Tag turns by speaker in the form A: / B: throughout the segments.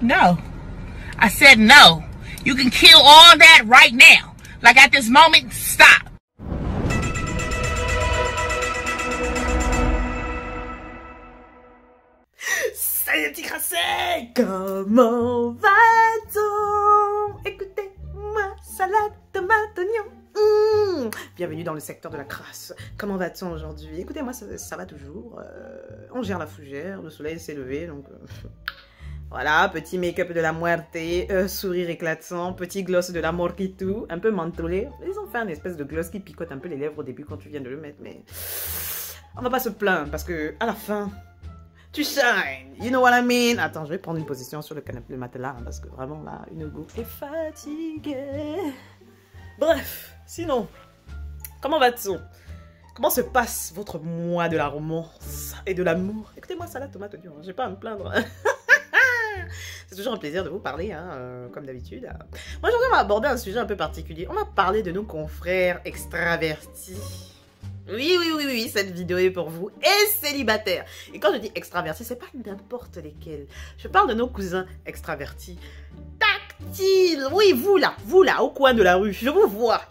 A: No. I said no. You can kill all that right now. Like at this moment, stop.
B: Salut les petits crassés! Comment va-t-on? Écoutez-moi, salade, tomate, oignon. Bienvenue dans le secteur de la crasse. Comment va-t-on aujourd'hui? Écoutez, moi ça va toujours. On gère la fougère, le soleil s'est levé, donc... Voilà, petit make-up de la muerte, sourire éclatant, petit gloss de la morquitou, un peu mentholé. Ils ont fait un espèce de gloss qui picote un peu les lèvres au début quand tu viens de le mettre, mais... On va pas se plaindre, parce que à la fin... Tu shine, you know what I mean? Attends, je vais prendre une position sur le canapé de matelas, hein, parce que vraiment là, une go est fatiguée. Bref, sinon, comment va-t-on? Comment se passe votre mois de la romance et de l'amour? Écoutez-moi, salade, tomate, oignon, j'ai pas à me plaindre. C'est toujours un plaisir de vous parler, hein, comme d'habitude. Moi, aujourd'hui, on va aborder un sujet un peu particulier. On va parler de nos confrères extravertis. Oui, cette vidéo est pour vous et célibataires. Et quand je dis extravertis, c'est pas n'importe lesquels. Je parle de nos cousins extravertis. Tactiles. Oui, vous là, au coin de la rue. Je vous vois.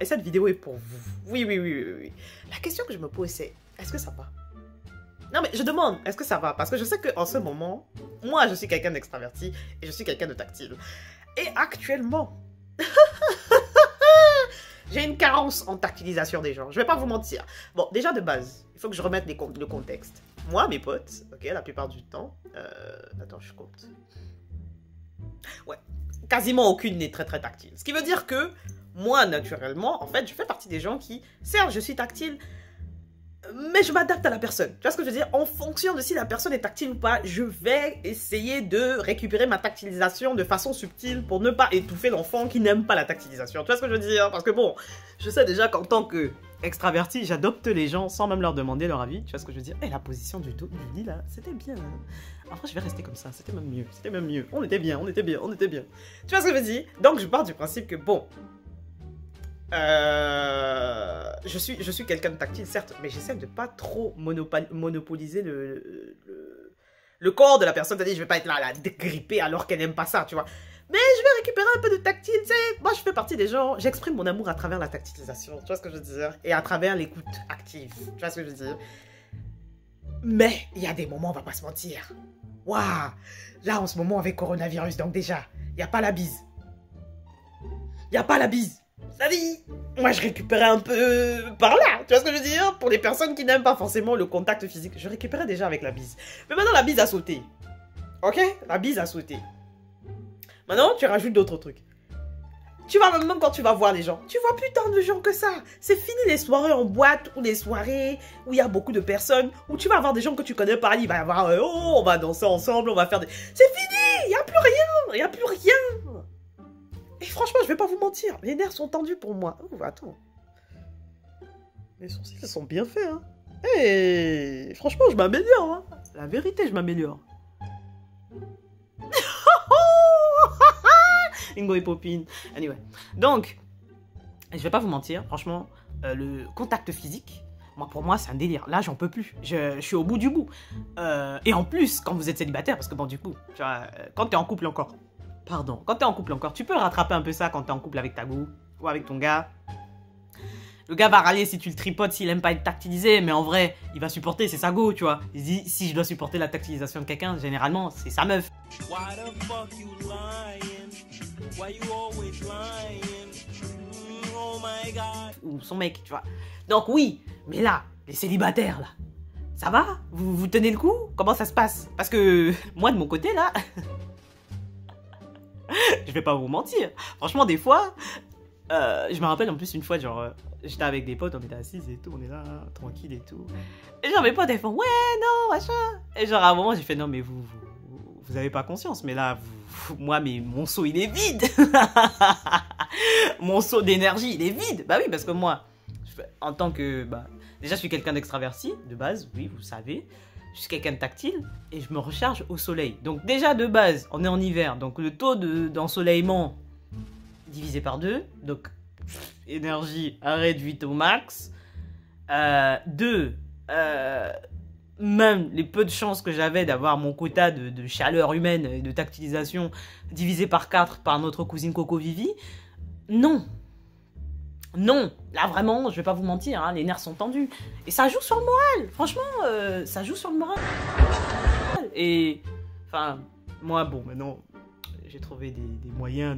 B: Et cette vidéo est pour vous. Oui. La question que je me pose, c'est, est-ce que ça va? Non, mais je demande, est-ce que ça va? Parce que je sais qu'en ce moment, moi, je suis quelqu'un d'extraverti et je suis quelqu'un de tactile. Et actuellement... J'ai une carence en tactilisation des gens. Je vais pas vous mentir. Bon, déjà de base, il faut que je remette le contexte. Moi, mes potes, ok, la plupart du temps... attends, je compte. Ouais, quasiment aucune n'est très tactile. Ce qui veut dire que, moi, naturellement, en fait, je fais partie des gens qui... Certes, je suis tactile, mais je m'adapte à la personne. Tu vois ce que je veux dire? En fonction de si la personne est tactile ou pas, je vais essayer de récupérer ma tactilisation de façon subtile pour ne pas étouffer l'enfant qui n'aime pas la tactilisation. Tu vois ce que je veux dire? Parce que bon, je sais déjà qu'en tant qu'extraverti, j'adopte les gens sans même leur demander leur avis. Tu vois ce que je veux dire? Et la position du lit là, c'était bien. Après, je vais rester comme ça. C'était même mieux. On était bien. Tu vois ce que je veux dire? Donc, je pars du principe que bon... je suis quelqu'un de tactile, certes, mais j'essaie de pas trop monopoliser le corps de la personne. C'est-à-dire, je vais pas être là à la dégripper alors qu'elle n'aime pas ça, tu vois. Mais je vais récupérer un peu de tactile, tu sais. Moi, je fais partie des gens, j'exprime mon amour à travers la tactilisation, tu vois ce que je veux dire? Et à travers l'écoute active, tu vois ce que je veux dire? Mais, il y a des moments, on va pas se mentir. Waouh! Là, en ce moment, avec coronavirus, donc déjà, il n'y a pas la bise. C'est-à-dire, moi je récupérais un peu par là, tu vois ce que je veux dire? Pour les personnes qui n'aiment pas forcément le contact physique, je récupérais déjà avec la bise. Mais maintenant la bise a sauté. Ok? La bise a sauté. Maintenant tu rajoutes d'autres trucs. Tu vas même quand tu vas voir les gens, tu vois plus tant de gens que ça. C'est fini les soirées en boîte ou les soirées où il y a beaucoup de personnes, où tu vas avoir des gens que tu connais pas, il va y avoir oh, on va danser ensemble, on va faire des... C'est fini, il n'y a plus rien. Et franchement, je vais pas vous mentir, les nerfs sont tendus pour moi. Oh, attends. Mes sourcils sont bien faits, hein. Et franchement, je m'améliore, hein. La vérité, je m'améliore. Ingo et Popine. Anyway. Donc, je vais pas vous mentir, franchement, le contact physique, pour moi, c'est un délire. Là, j'en peux plus. Je suis au bout du bout. Et en plus, quand vous êtes célibataire, parce que bon, du coup, tu vois, quand t'es en couple encore, tu peux rattraper un peu ça quand t'es en couple avec ta go ou avec ton gars. Le gars va râler si tu le tripotes, s'il aime pas être tactilisé, mais en vrai, il va supporter, c'est sa go, tu vois. Il se dit, si je dois supporter la tactilisation de quelqu'un, généralement, c'est sa meuf. Ou son mec, tu vois. Donc oui, mais là, les célibataires, là, ça va? Vous tenez le coup? Comment ça se passe? Parce que moi, de mon côté, là... Je vais pas vous mentir. Franchement, des fois, je me rappelle en plus une fois, genre, j'étais avec des potes, on était assis et tout, on est là, tranquille et tout. Et genre, mes potes, elles font, ouais, non, machin. Et genre, à un moment, j'ai fait, non, mais vous avez pas conscience, mais là, moi, mon seau, il est vide. Mon seau d'énergie, il est vide. Bah oui, parce que moi, en tant que, déjà, je suis quelqu'un d'extraverti, de base, oui, vous savez. Je suis quelqu'un de tactile et je me recharge au soleil. Donc déjà de base, on est en hiver. Donc le taux d'ensoleillement divisé par 2. Donc énergie réduite au max. 2. même les peu de chances que j'avais d'avoir mon quota de chaleur humaine et de tactilisation divisé par 4 par notre cousine Coco Vivi, non. Non, là vraiment, je vais pas vous mentir, hein, les nerfs sont tendus. Et ça joue sur le moral, franchement, ça joue sur le moral. Et, enfin, moi, bon, maintenant, j'ai trouvé des moyens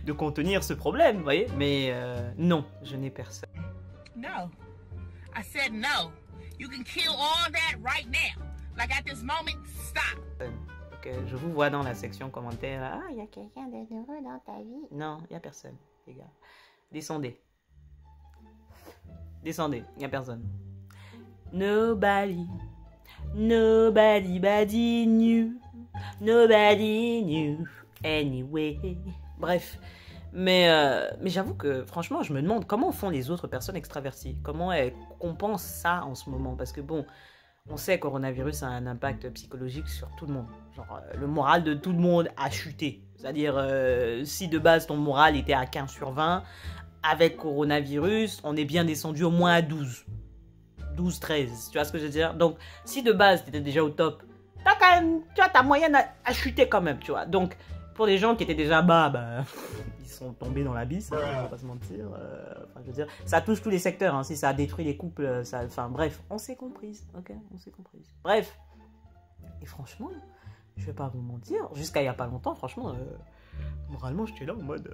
B: de contenir ce problème, vous voyez. Mais non, je n'ai personne.
A: No. I said no. You can kill all that right now. Like at this moment, stop.
B: Ok, je vous vois dans la section commentaires. Ah, il y a quelqu'un de nouveau dans ta vie. Non, il n'y a personne, les gars. Descendez. Descendez, il n'y a personne. Nobody knew. Nobody knew. Anyway. Bref. Mais j'avoue que, franchement, je me demande comment font les autres personnes extraverties. Comment elles compensent ça en ce moment. Parce que bon, on sait que le coronavirus a un impact psychologique sur tout le monde. Genre, le moral de tout le monde a chuté. C'est-à-dire, si de base ton moral était à 15 sur 20, avec coronavirus, on est bien descendu au moins à 12. 12, 13, tu vois ce que je veux dire? Donc, si de base, tu étais déjà au top, t'as quand même, tu vois, ta moyenne a chuté quand même, tu vois. Donc, pour les gens qui étaient déjà bas, bah, ils sont tombés dans l'abysse, hein, on va pas se mentir. Enfin, je veux dire, ça touche tous les secteurs, hein, si ça a détruit les couples, ça, enfin, bref, on s'est comprise, ok? On s'est comprise. Bref. Et franchement, je vais pas vous mentir, jusqu'à il y a pas longtemps, franchement, moralement, j'étais là en mode...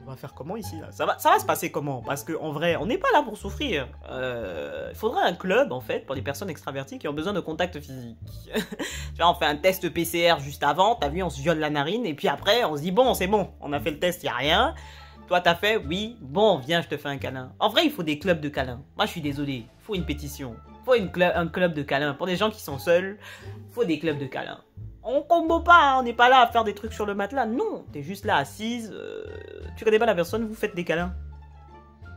B: on va faire comment ici là? Ça va se passer comment? Parce qu'en vrai, on n'est pas là pour souffrir. Il faudrait un club en fait pour les personnes extraverties qui ont besoin de contact physique. Tu vois, on fait un test PCR juste avant, t'as vu, on se viole la narine et puis après on se dit bon, c'est bon, on a fait le test, y a rien. Toi t'as fait, oui, bon, viens, je te fais un câlin. En vrai, il faut des clubs de câlins. Moi je suis désolé, il faut une pétition. Il faut un club de câlins. Pour des gens qui sont seuls, il faut des clubs de câlins. On combo pas, hein, on n'est pas là à faire des trucs sur le matelas, non, t'es juste là assise, tu connais pas la personne, vous faites des câlins.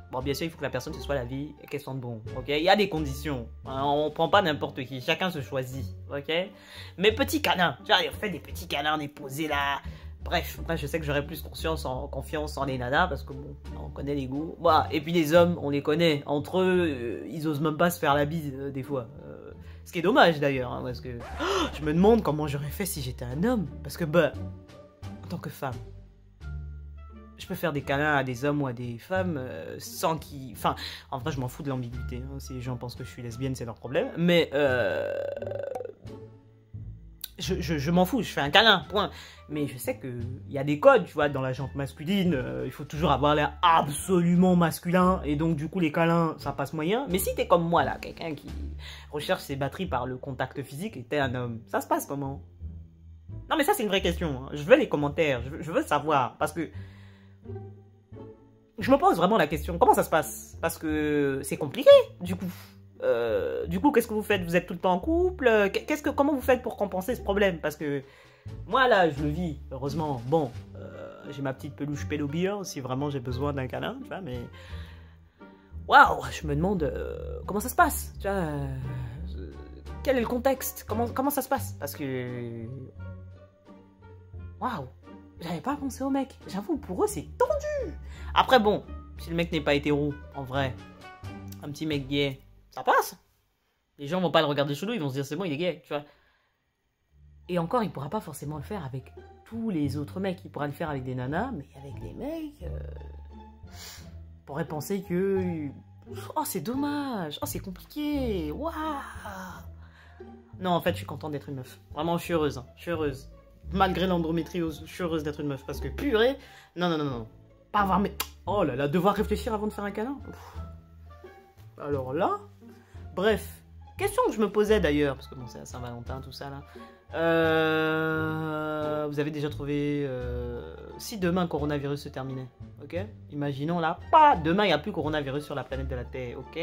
B: Bon, bien sûr, il faut que la personne se soit la vie et qu'elle sente bon, ok? Il y a des conditions, hein, on prend pas n'importe qui, chacun se choisit, ok? Mais petits câlins, tu vois, on fait des petits câlins, on est posé là. Bref, après je sais que j'aurais plus confiance en les nanas parce que bon, on connaît les goûts. Bon, et puis les hommes, on les connaît, entre eux, ils osent même pas se faire la bise des fois. Ce qui est dommage d'ailleurs, hein, parce que je me demande comment j'aurais fait si j'étais un homme. Parce que, bah, en tant que femme, je peux faire des câlins à des hommes ou à des femmes sans qu'ils... Enfin, en vrai, je m'en fous de l'ambiguïté. Hein. Si les gens pensent que je suis lesbienne, c'est leur problème. Mais, je m'en fous, je fais un câlin, point. Mais je sais qu'il y a des codes, tu vois, dans la jante masculine, il faut toujours avoir l'air absolument masculin, et donc du coup les câlins, ça passe moyen. Mais si t'es comme moi là, quelqu'un qui recherche ses batteries par le contact physique, et t'es un homme, ça se passe comment? Non mais ça c'est une vraie question, hein. Je veux les commentaires, je veux savoir, parce que... Je me pose vraiment la question, comment ça se passe? Parce que c'est compliqué, du coup. Qu'est-ce que vous faites? Vous êtes tout le temps en couple? Comment vous faites pour compenser ce problème? Parce que moi, là, je le vis, heureusement. Bon, j'ai ma petite peluche pédobire, si vraiment j'ai besoin d'un câlin, tu vois, mais... Waouh, je me demande comment ça se passe, tu vois. Quel est le contexte? Comment ça se passe? Parce que... Waouh, j'avais pas pensé aux mecs. J'avoue, pour eux, c'est tendu. Après, bon, si le mec n'est pas hétéro, en vrai, un petit mec gay... Ça passe. Les gens vont pas le regarder chelou, ils vont se dire c'est bon, il est gay, tu vois. Et encore, il pourra pas forcément le faire avec tous les autres mecs. Il pourra le faire avec des nanas, mais avec des mecs... on pourrait penser que... Oh, c'est dommage. Oh, c'est compliqué. Waouh. Non, en fait, je suis content d'être une meuf. Vraiment, je suis heureuse. Hein. Je suis heureuse. Malgré l'endométriose, je suis heureuse d'être une meuf. Parce que purée... Non. Pas avoir... Mais... Oh là là, devoir réfléchir avant de faire un câlin. Ouf. Alors là... Bref, question que je me posais d'ailleurs, parce que bon, c'est à Saint-Valentin, tout ça là. Vous avez déjà trouvé... si demain le coronavirus se terminait, ok? Imaginons là, pas demain il n'y a plus coronavirus sur la planète de la Terre, ok?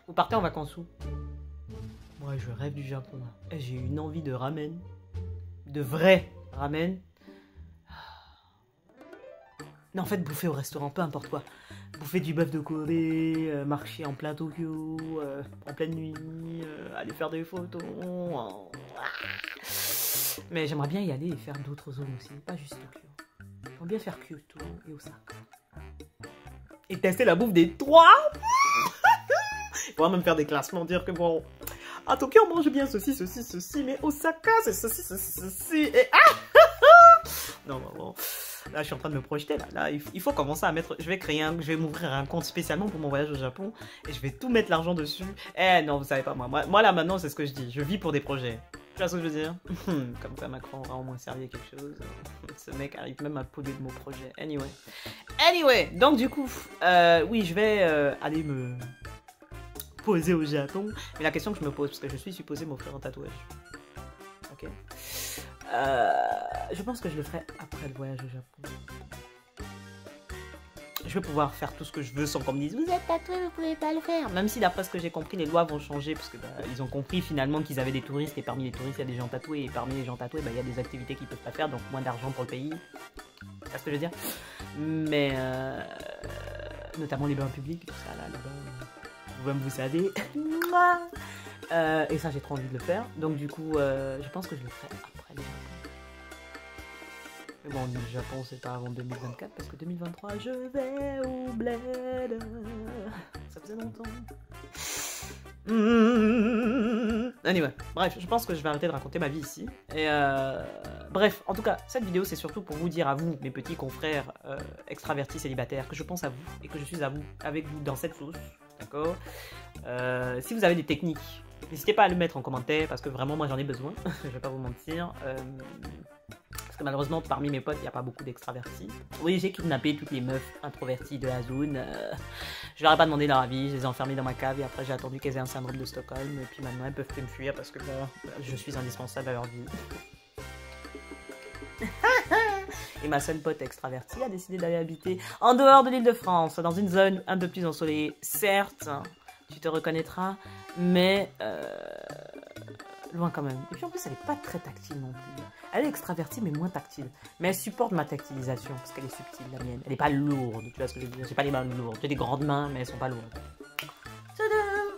B: Vous partez en vacances où? Moi je rêve du Japon. J'ai une envie de ramen. De vrai ramen. Non, en fait, bouffer au restaurant, peu importe quoi. Bouffer du bœuf de Corée, marcher en plein Tokyo, en pleine nuit, aller faire des photos. Mais j'aimerais bien y aller et faire d'autres zones aussi, pas juste Tokyo. J'aimerais bien faire Kyoto et Osaka. Et tester la bouffe des trois. Il faudra même faire des classements, dire que bon, à Tokyo on mange bien ceci, mais Osaka c'est ceci, et non, bon. Là, je suis en train de me projeter. Là, il faut commencer à mettre. Je vais m'ouvrir un compte spécialement pour mon voyage au Japon et je vais tout mettre l'argent dessus. Eh non, vous savez pas moi là maintenant c'est ce que je dis. Je vis pour des projets. Tu vois ce que je veux dire? Comme ça, Macron aura au moins servi à quelque chose. Ce mec arrive même à poder de mon projet. Anyway, donc du coup, oui, je vais aller me poser au Japon. Mais la question que je me pose, parce que je suis supposé m'offrir un tatouage. Ok. Je pense que je le ferai après le voyage au Japon. Je vais pouvoir faire tout ce que je veux sans qu'on me dise vous êtes tatoué, vous pouvez pas le faire. Même si d'après ce que j'ai compris, les lois vont changer parce que ils ont compris finalement qu'ils avaient des touristes et parmi les touristes il y a des gens tatoués et parmi les gens tatoués il y a des activités qu'ils peuvent pas faire donc moins d'argent pour le pays. C'est ce que je veux dire. Mais notamment les bains publics, tout ça là, les bains, vous-même vous savez. Et ça j'ai trop envie de le faire. Donc du coup, je pense que je le ferai après les Japon. Mais bon, le Japon, c'est pas avant 2024, parce que 2023, je vais au bled. Ça faisait longtemps. Anyway, bref, je pense que je vais arrêter de raconter ma vie ici. Et bref, en tout cas, cette vidéo, c'est surtout pour vous dire à vous, mes petits confrères extravertis célibataires, que je pense à vous et que je suis avec vous dans cette sauce. D'accord. Si vous avez des techniques, n'hésitez pas à le mettre en commentaire, parce que vraiment, moi, j'en ai besoin. Je vais pas vous mentir. Parce que malheureusement, parmi mes potes, il n'y a pas beaucoup d'extravertis. Oui, j'ai kidnappé toutes les meufs introverties de la zone. Je leur ai pas demandé leur avis, je les ai enfermées dans ma cave et après j'ai attendu qu'elles aient un syndrome de Stockholm. Et puis maintenant, elles peuvent plus me fuir parce que bon, je suis indispensable à leur vie. Et ma seule pote extravertie a décidé d'aller habiter en dehors de l'Île-de-France, dans une zone un peu plus ensoleillée. Certes, tu te reconnaîtras, mais loin quand même. Et puis en plus, elle n'est pas très tactile non plus. Elle est extravertie, mais moins tactile. Mais elle supporte ma tactilisation, parce qu'elle est subtile, la mienne. Elle n'est pas lourde, tu vois ce que je veux dire. J'ai pas les mains lourdes. J'ai des grandes mains, mais elles sont pas lourdes.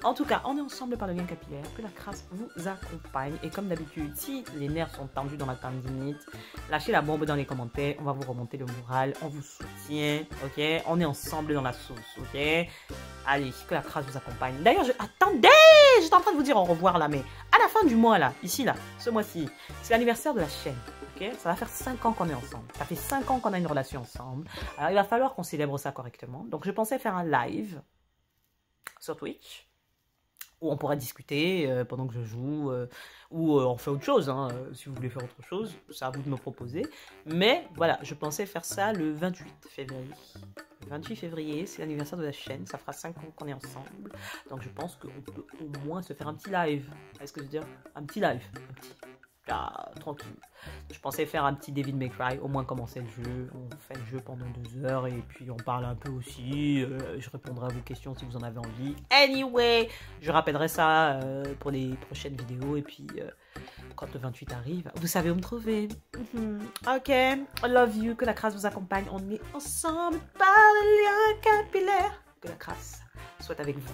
B: En tout cas, on est ensemble par le lien capillaire, que la crasse vous accompagne. Et comme d'habitude, si les nerfs sont tendus dans la tendinite, lâchez la bombe dans les commentaires. On va vous remonter le moral, on vous soutient, ok? On est ensemble dans la sauce, ok? Allez, que la crasse vous accompagne. D'ailleurs, attendez! J'étais en train de vous dire au revoir là, mais à la fin du mois là, ici là, ce mois-ci, c'est l'anniversaire de la chaîne. Okay, ça va faire 5 ans qu'on est ensemble. Ça fait 5 ans qu'on a une relation ensemble. Alors, il va falloir qu'on célèbre ça correctement. Donc, je pensais faire un live sur Twitch où on pourrait discuter pendant que je joue ou on fait autre chose. Hein, si vous voulez faire autre chose, c'est à vous de me proposer. Mais voilà, je pensais faire ça le 28 février. Le 28 février, c'est l'anniversaire de la chaîne. Ça fera 5 ans qu'on est ensemble. Donc, je pense qu'on peut au moins se faire un petit live. Est-ce que je veux dire un petit live, un petit. Ah, tranquille. Je pensais faire un petit Devil May Cry, au moins commencer le jeu. On fait le jeu pendant 2 heures et puis on parle un peu aussi. Je répondrai à vos questions si vous en avez envie. Anyway, je rappellerai ça pour les prochaines vidéos. Et puis, quand le 28 arrive, vous savez où me trouver. Ok, I love you. Que la crasse vous accompagne. On est ensemble par le lien capillaire. Que la crasse soit avec vous.